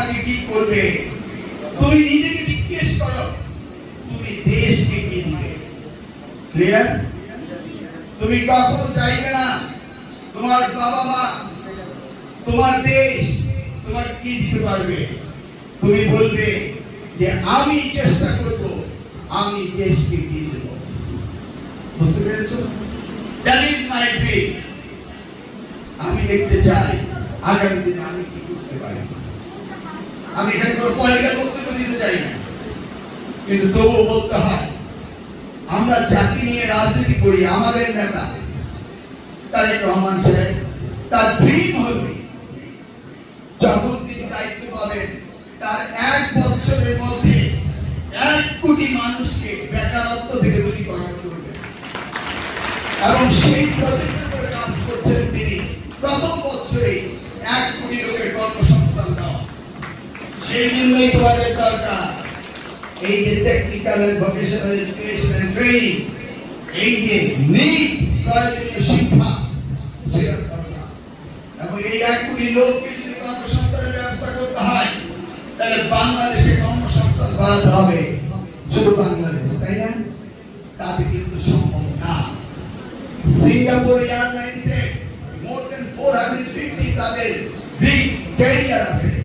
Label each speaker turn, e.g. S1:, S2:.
S1: আগে কি করবে? তুমি নিজেকে জিজ্ঞেস করো, তুমি দেশকে কি দিবে? ক্লিয়ার? তুমি কখনো চাইবে না তোমার বাবা মা তোমার দেশ তোমার কি দিতে পারবে। তুমি বলবে যে আমি চেষ্টা করব আমি দেশকে কি দেব। বুঝতে পেরেছো? That is my dream. আমি দেখতে চাই আগামী দিনে আমি কি করতে পারি। আমি এখানে কোনো পলিটিক্যাল বক্তব্য দিতে চাই না, কিন্তু তবুও বলতে হয় আমরা জাতি নিয়ে রাজনীতি করি। আমাদের নেতা তারেক রহমান সাহেব, তার ড্রিম হল যখন তিনি দায়িত্ব পাবেন তার 1 বছরের মধ্যে 1 কোটি মানুষকে বেকারত্ব থেকে দূরীকরণ করবেন, এবং সেই প্রজেক্টের উপর কাজ করছেন তিনি। প্রথম বছরে 1 কোটি লোকের কর্মসংস্থান দেওয়া। সেই জন্যই তোমাদের দরকার এই যে technical and vocational education and training, এই যে নিট প্রয়োজনীয় শিক্ষা, সেটা দরকার। এবং এই 1 কোটি লোককে যদি কর্মসংস্থানের ব্যবস্থা করতে হয় তাহলে বাংলাদেশে কর্মসংস্থান বাড়াতে হবে, শুধু বাংলাদেশ, তাই না? তাতে কিন্তু সম্ভব না। সিঙ্গাপুর এয়ারলাইন্সে মোর দেন 450 তাদের বিগ ক্যারিয়ার আছে।